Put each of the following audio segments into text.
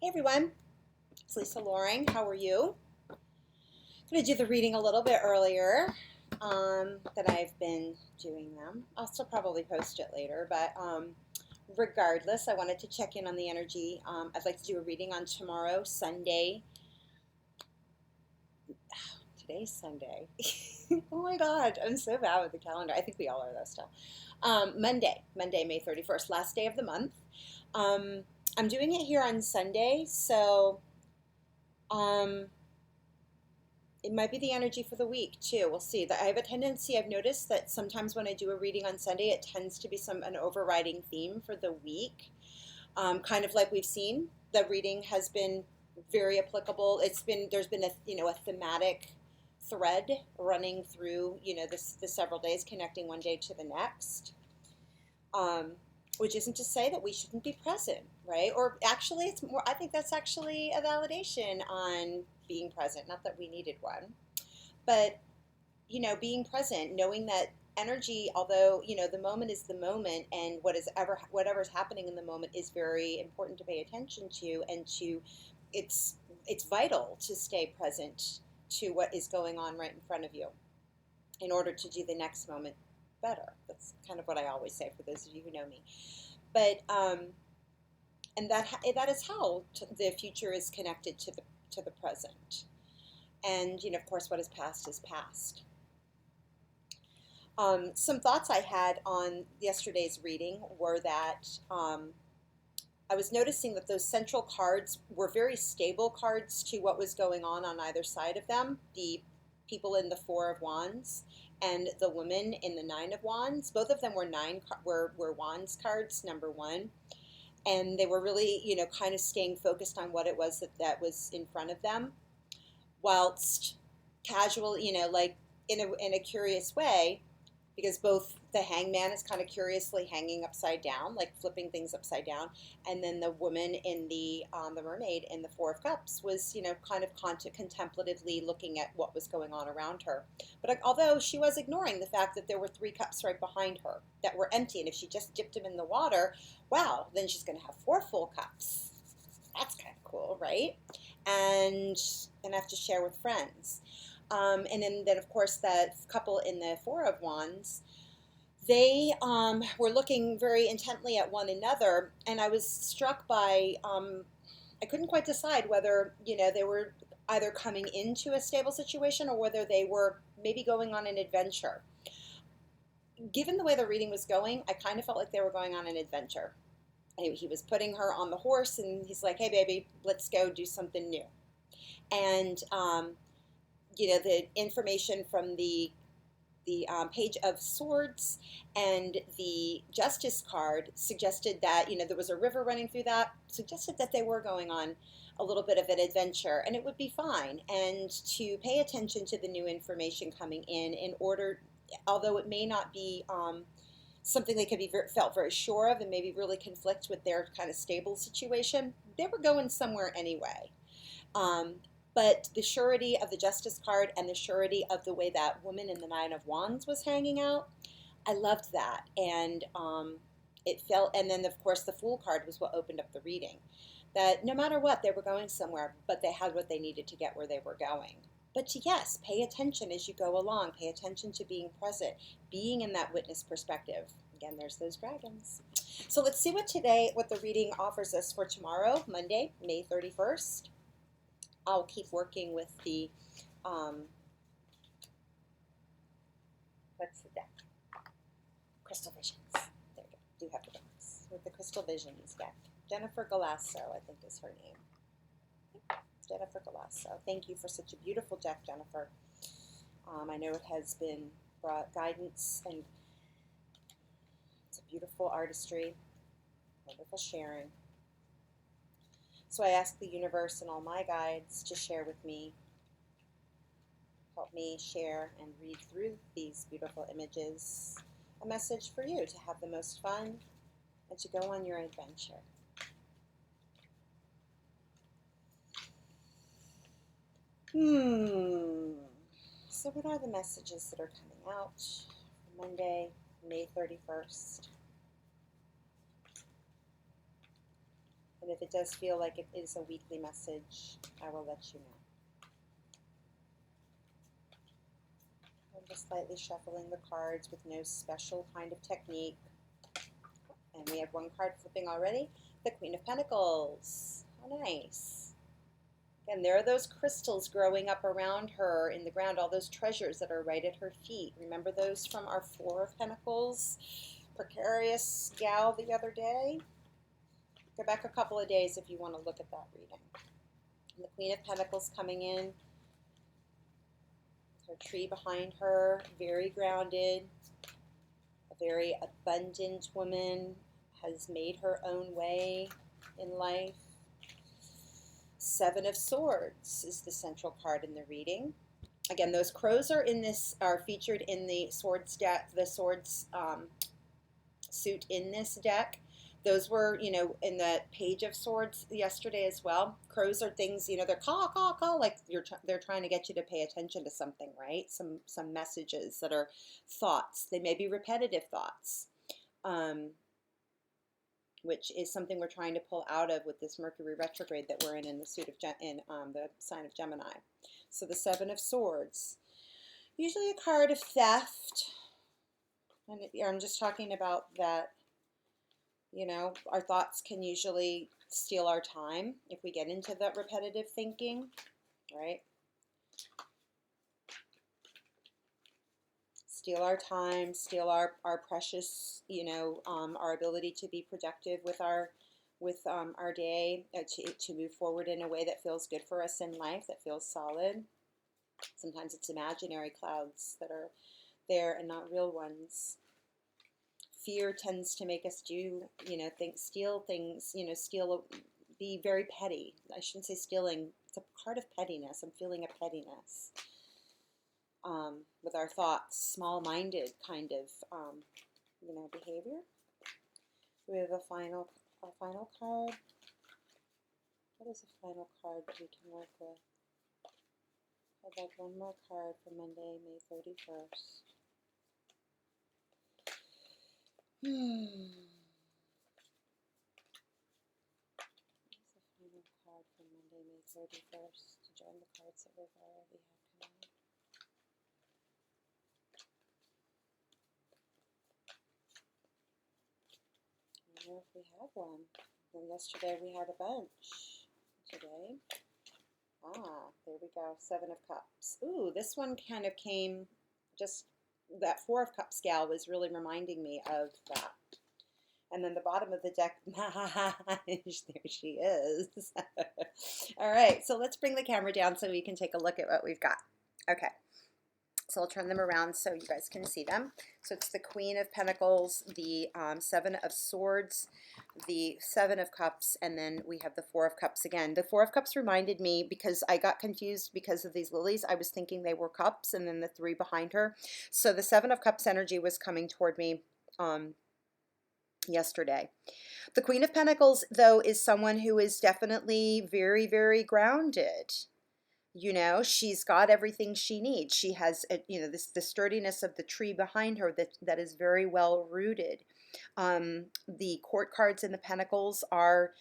Hey everyone, it's Lisa Loring. How are you? I'm going to do the reading a little bit earlier than I've been doing them. I'll still probably post it later, but regardless, I wanted to check in on the energy. I'd like to do a reading on tomorrow, Sunday. Today's Sunday. Oh my God, I'm so bad with the calendar. I think we all are though still. Monday, May 31st, last day of the month. Um, I'm doing it here on Sunday, so um, it might be the energy for the week too. We'll see. I have a tendency. I've noticed that sometimes when I do a reading on Sunday, it tends to be an overriding theme for the week. Kind of like we've seen, the reading has been very applicable. There's been a thematic thread running through the several days, connecting one day to the next. Um, which isn't to say that we shouldn't be present, right? Or actually, it's more. I think that's actually a validation on being present. Not that we needed one, but being present, knowing that energy, although the moment is the moment, and whatever's happening in the moment is very important to pay attention to, and to it's vital to stay present to what is going on right in front of you in order to do the next moment better. That's kind of what I always say for those of you who know me. But and that is how the future is connected to the present. And of course, what is past is past. Some thoughts I had on yesterday's reading were that I was noticing that those central cards were very stable cards to what was going on either side of them. The people in the Four of Wands and the woman in the Nine of Wands. Both of them were Wands cards, number one. And they were really, kind of staying focused on what it was that was in front of them, whilst casual, like in a curious way, because both the hangman is kind of curiously hanging upside down, like flipping things upside down, and then the woman in the mermaid in the Four of Cups was kind of contemplatively looking at what was going on around her. But although she was ignoring the fact that there were three cups right behind her that were empty, and if she just dipped them in the water, wow, then she's going to have four full cups. That's kind of cool, right? And have to share with friends. And then, of course, that couple in the Four of Wands, they were looking very intently at one another, and I was struck by, I couldn't quite decide whether, they were either coming into a stable situation or whether they were maybe going on an adventure. Given the way the reading was going, I kind of felt like they were going on an adventure. He was putting her on the horse, and he's like, hey, baby, let's go do something new. And the information from the Page of Swords and the Justice card suggested that there was a river running through that, suggested that they were going on a little bit of an adventure, and it would be fine. And to pay attention to the new information coming in order, although it may not be something they could be felt very sure of and maybe really conflict with their kind of stable situation, they were going somewhere anyway. But the surety of the Justice card and the surety of the way that woman in the Nine of Wands was hanging out, I loved that. And it felt, and then of course the Fool card was what opened up the reading. That no matter what, they were going somewhere, but they had what they needed to get where they were going. But yes, pay attention as you go along. Pay attention to being present, being in that witness perspective. Again, there's those dragons. So let's see what the reading offers us for tomorrow, Monday, May 31st. I'll keep working with the, what's the deck? Crystal Visions. There you go. Do have the box with the Crystal Visions deck. Jennifer Galasso, I think is her name. Jennifer Galasso. Thank you for such a beautiful deck, Jennifer. I know it has been brought guidance, and it's a beautiful artistry, wonderful sharing. So I ask the universe and all my guides to share with me, help me share and read through these beautiful images, a message for you to have the most fun and to go on your adventure. So what are the messages that are coming out for Monday, May 31st? The But if it does feel like it is a weekly message, I will let you know. I'm just slightly shuffling the cards with no special kind of technique. And we have one card flipping already, the Queen of Pentacles. How nice. And there are those crystals growing up around her in the ground, all those treasures that are right at her feet. Remember those from our Four of Pentacles precarious gal the other day? Go back a couple of days if you want to look at that reading. And the Queen of Pentacles coming in, her tree behind her, very grounded, a very abundant woman, has made her own way in life. Seven of Swords is the central card in the reading. Again, those crows are featured in the swords deck, the swords suit in this deck. Those were, in the Page of Swords yesterday as well. Crows are things, they're caw, caw, caw, like they're trying to get you to pay attention to something, right? Some messages that are thoughts. They may be repetitive thoughts, which is something we're trying to pull out of with this Mercury retrograde that we're in the suit of the sign of Gemini. So the Seven of Swords, usually a card of theft, and I'm just talking about that. Our thoughts can usually steal our time if we get into that repetitive thinking, right? Steal our time, steal our precious, our ability to be productive with our day, to move forward in a way that feels good for us in life, that feels solid. Sometimes it's imaginary clouds that are there and not real ones. Fear tends to make us do, steal things, be very petty. I shouldn't say stealing. It's a part of pettiness. I'm feeling a pettiness with our thoughts, small-minded kind of, behavior. We have a final card. What is a final card that we can work with? I'd like one more card for Monday, May 31st. What's the final card for Monday, May 31st to join the cards that we've already had tonight? I don't know if we have one. And yesterday we had a bunch. Today, there we go. Seven of Cups. Ooh, this one kind of came just. That Four of Cups gal was really reminding me of that. And then the bottom of the deck, there she is. All right, so let's bring the camera down so we can take a look at what we've got. Okay, so I'll turn them around so you guys can see them. So it's the Queen of Pentacles, the Seven of Swords, the Seven of Cups, and then we have the Four of Cups again. The Four of Cups reminded me, because I got confused because of these lilies, I was thinking they were cups, and then the three behind her. So the Seven of Cups energy was coming toward me yesterday. The Queen of Pentacles, though, is someone who is definitely very, very grounded. She's got everything she needs. She has, the sturdiness of the tree behind her that is very well rooted. The court cards in the Pentacles are,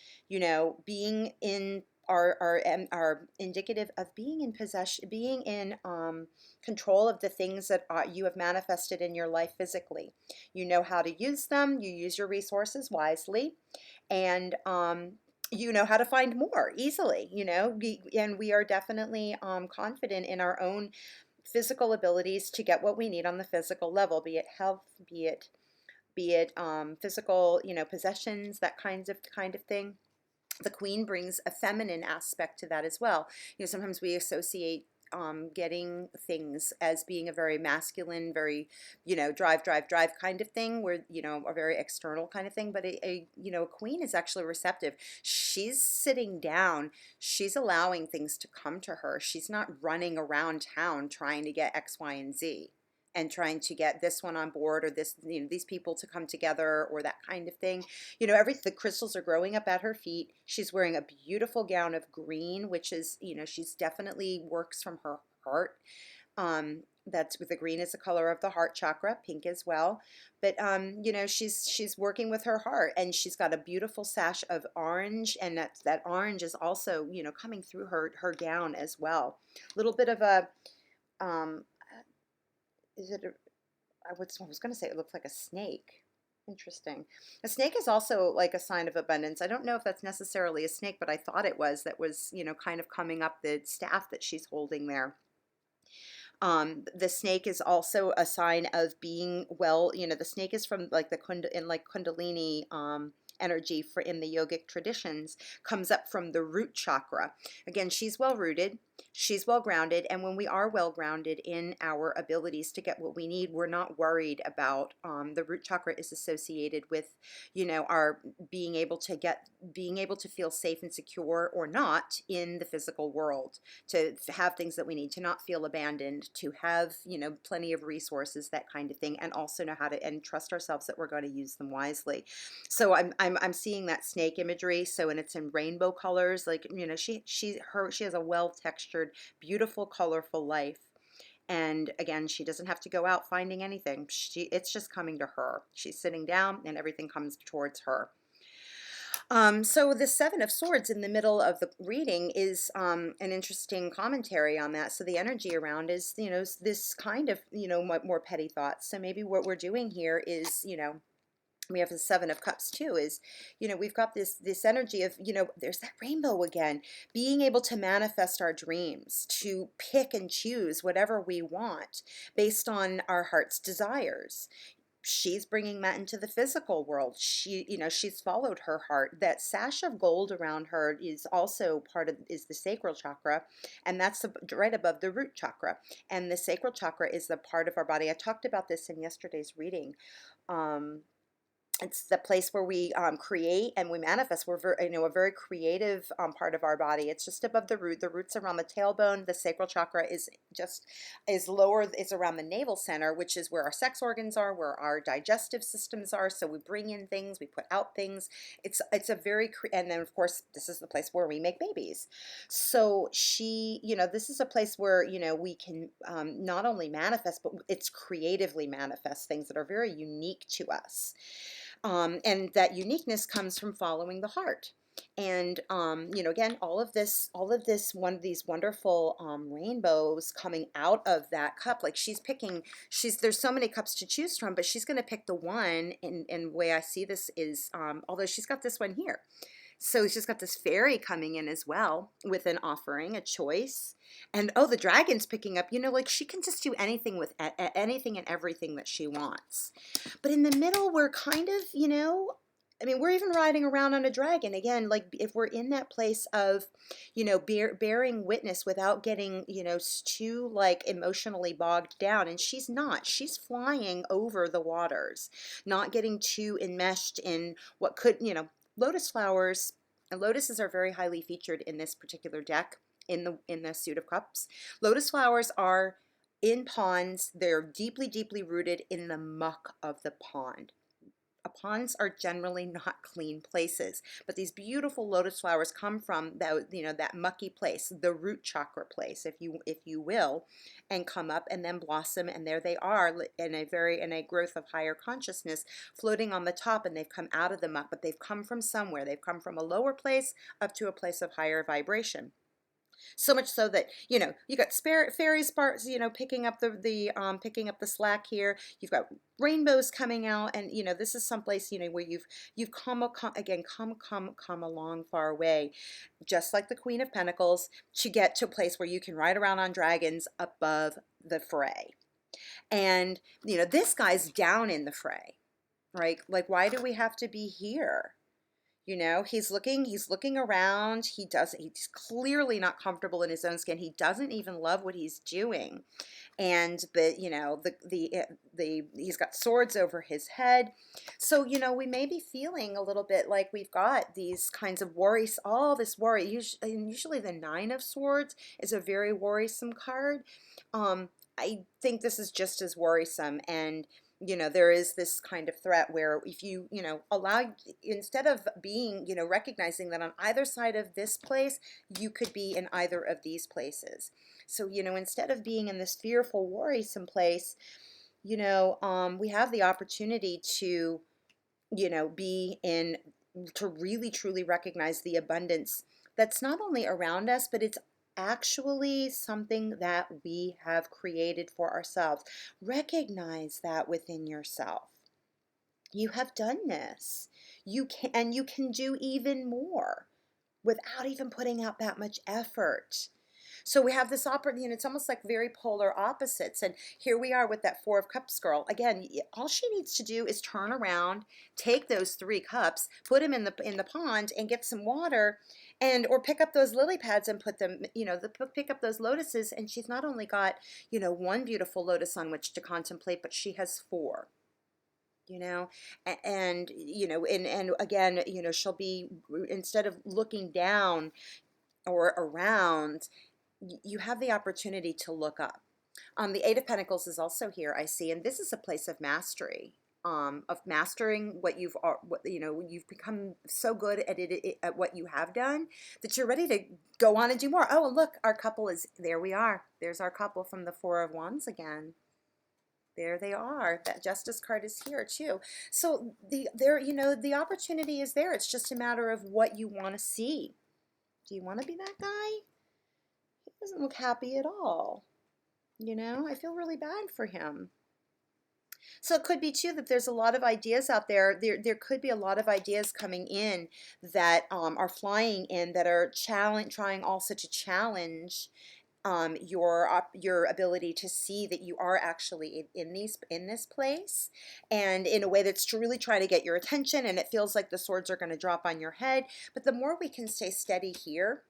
being in are indicative of being in possession, being in control of the things that you have manifested in your life physically. You know how to use them. You use your resources wisely, and you know how to find more easily, and we are definitely confident in our own physical abilities to get what we need on the physical level, be it health, be it physical, possessions, that kind of thing. The Queen brings a feminine aspect to that as well. Sometimes we associate getting things as being a very masculine, very, drive kind of thing, where, a very external kind of thing. But a queen is actually receptive. She's sitting down. She's allowing things to come to her. She's not running around town trying to get X, Y, and Z, and trying to get this one on board, or this, these people to come together, or that kind of thing. The crystals are growing up at her feet. She's wearing a beautiful gown of green, which is, she's definitely works from her heart. That's with the green is the color of the heart chakra, pink as well. But you know, she's working with her heart, and she's got a beautiful sash of orange, and that orange is also, you know, coming through her gown as well. A little bit of a um, is it a, I was going to say it looks like a snake. Interesting. A snake is also like a sign of abundance. I don't know if that's necessarily a snake, but I thought it was. That was, you know, kind of coming up the staff that she's holding there. The snake is also a sign of being well, you know, the snake is from like the Kundalini energy for in the yogic traditions, comes up from the root chakra. Again, she's well rooted, she's well grounded, and when we are well grounded in our abilities to get what we need, we're not worried about the root chakra is associated with, you know, our being able to feel safe and secure or not in the physical world, to have things that we need, to not feel abandoned, to have, you know, plenty of resources, that kind of thing, and also know how to and trust ourselves that we're going to use them wisely. So I'm seeing that snake imagery. So, and it's in rainbow colors, like, you know, she has a well textured, beautiful, colorful life. And again, she doesn't have to go out finding anything. It's just coming to her. She's sitting down and everything comes towards her. So the Seven of Swords in the middle of the reading is an interesting commentary on that. So the energy around is, you know, this kind of, you know, more petty thoughts. So maybe what we're doing here is, you know, we have the Seven of Cups too, is, you know, we've got this energy of, you know, there's that rainbow again, being able to manifest our dreams, to pick and choose whatever we want based on our heart's desires. She's bringing that into the physical world. She, you know, she's followed her heart. That sash of gold around her is also is the sacral chakra, and that's right above the root chakra. And the sacral chakra is the part of our body. I talked about this in yesterday's reading. It's the place where we create and we manifest. We're you know, a very creative part of our body. It's just above the root. The root's around the tailbone. The sacral chakra is lower. It's around the navel center, which is where our sex organs are, where our digestive systems are. So we bring in things, we put out things. It's a very and then of course this is the place where we make babies. So she, you know, this is a place where, you know, we can not only manifest, but it's creatively manifest things that are very unique to us. And that uniqueness comes from following the heart. And you know, again, all of this, one of these wonderful rainbows coming out of that cup. Like there's so many cups to choose from, but she's going to pick the one. And the way I see this is, although she's got this one here. So she's got this fairy coming in as well with an offering, a choice. And oh, the dragon's picking up, you know, like she can just do anything with anything and everything that she wants. But in the middle, we're kind of, you know, I mean, we're even riding around on a dragon. Again, like if we're in that place of, you know, bearing witness without getting, you know, too like emotionally bogged down. And she's not. She's flying over the waters, not getting too enmeshed in what could, you know, lotus flowers, and lotuses are very highly featured in this particular deck in the Suit of Cups. Lotus flowers are in ponds. They're deeply, deeply rooted in the muck of the pond. Ponds are generally not clean places, but these beautiful lotus flowers come from that, you know, that mucky place, the root chakra place, if you will, and come up and then blossom, and there they are in a growth of higher consciousness, floating on the top, and they've come out of the muck, but they've come from somewhere. They've come from a lower place up to a place of higher vibration. So much so that, you know, you got fairies, you know, picking up picking up the slack here. You've got rainbows coming out, and you know, this is someplace, you know, where you've come a long far way, just like the Queen of Pentacles, to get to a place where you can ride around on dragons above the fray. And you know, this guy's down in the fray, right? Like, why do we have to be here? You know, he's looking around. He's clearly not comfortable in his own skin. He doesn't even love what he's doing. And you know, he's got swords over his head. So, you know, we may be feeling a little bit like we've got these kinds of worries, all this worry. Usually the Nine of Swords is a very worrisome card. I think this is just as worrisome. And there is this kind of threat where if you, allow, instead of being, recognizing that on either side of this place, you could be in either of these places. So, instead of being in this fearful, worrisome place, we have the opportunity to, be in, to really truly recognize the abundance that's not only around us, but it's actually something that we have created for ourselves. Recognize that within yourself. You have done this. You can do even more without even putting out that much effort. So we have this opportunity, and it's almost like very polar opposites. And here we are with that Four of Cups girl. Again, all she needs to do is turn around, take those 3 cups, put them in the pond, and get some water, or pick up those lily pads and put them, pick up those lotuses. And she's not only got, one beautiful lotus on which to contemplate, but she has 4. And again, she'll be, instead of looking down or around, you have the opportunity to look up. The Eight of Pentacles is also here, I see, and this is a place of mastery, of mastering what you've become so good at it, at what you have done, that you're ready to go on and do more. Oh, and look, our couple is, there we are. There's our couple from the Four of Wands again. There they are. That Justice card is here too. So the opportunity is there. It's just a matter of what you want to see. Do you want to be that guy? He doesn't look happy at all. I feel really bad for him. So it could be too that there's a lot of ideas out there. There could be a lot of ideas coming in that are flying in, that are trying also to challenge your ability to see that you are actually in this place, and in a way that's to really try to get your attention. And it feels like the swords are going to drop on your head. But the more we can stay steady here,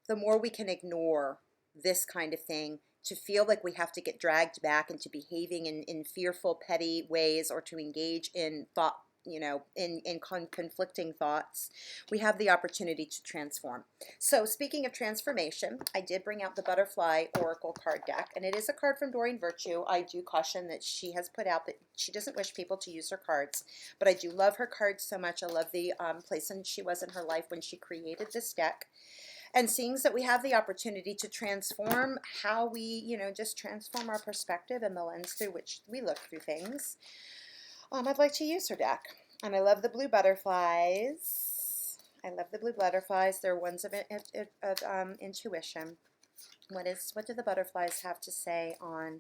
the more we can ignore this kind of thing, to feel like we have to get dragged back into behaving in fearful, petty ways, or to engage in thought, in conflicting thoughts. We have the opportunity to transform. So speaking of transformation, I did bring out the Butterfly Oracle card deck, and it is a card from Doreen Virtue. I do caution that she has put out that she doesn't wish people to use her cards, but I do love her cards so much. I love the place she was in her life when she created this deck. And seeing that we have the opportunity to transform how we, just transform our perspective and the lens through which we look through things, I'd like to use her deck. And I love the blue butterflies. I love the blue butterflies. They're ones of intuition. What do the butterflies have to say on,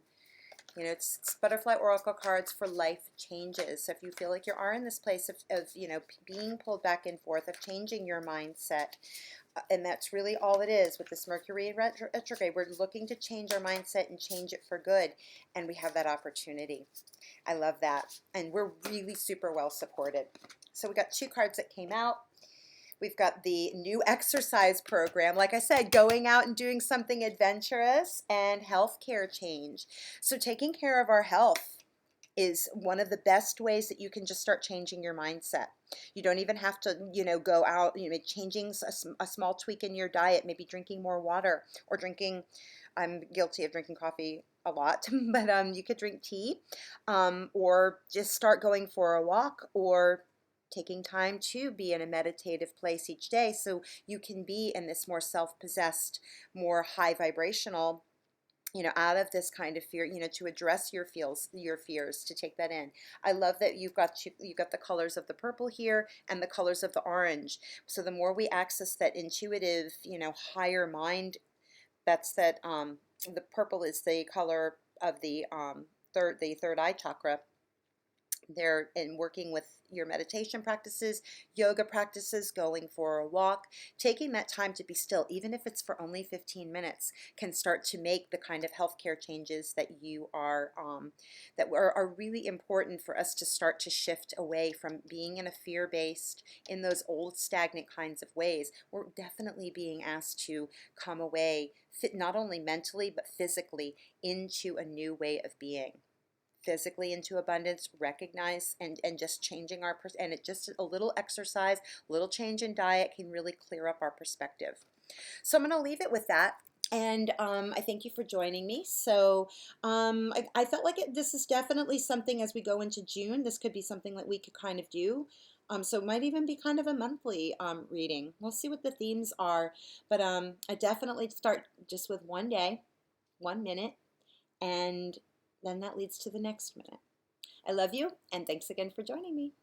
it's butterfly oracle cards for life changes. So if you feel like you are in this place of being pulled back and forth, of changing your mindset, and that's really all it is with this Mercury retrograde. We're looking to change our mindset and change it for good, and we have that opportunity. I love that, and we're really super well supported. So we got 2 cards that came out. We've got the new exercise program, like I said, going out and doing something adventurous, and healthcare change. So taking care of our health is one of the best ways that you can just start changing your mindset. You don't even have to, go out, changing a small tweak in your diet, maybe drinking more water, or drinking, I'm guilty of drinking coffee a lot, but you could drink tea, or just start going for a walk, or taking time to be in a meditative place each day, so you can be in this more self-possessed, more high vibrational, out of this kind of fear, to address your fears, to take that in. I love that you've got the colors of the purple here and the colors of the orange. So the more we access that intuitive, higher mind, that's that the purple is the color of the third eye chakra. They're in working with your meditation practices, yoga practices, going for a walk, taking that time to be still, even if it's for only 15 minutes, can start to make the kind of healthcare changes that are really important for us to start to shift away from being in a fear-based, in those old stagnant kinds of ways. We're definitely being asked to come away, not only mentally but physically, into a new way of being. Physically into abundance, recognize and just changing and it just a little exercise, a little change in diet can really clear up our perspective. So I'm going to leave it with that. And I thank you for joining me. So I felt like this is definitely something as we go into June. This could be something that we could kind of do. So it might even be kind of a monthly reading. We'll see what the themes are. But I definitely start just with one day, 1 minute, and then that leads to the next minute. I love you, and thanks again for joining me.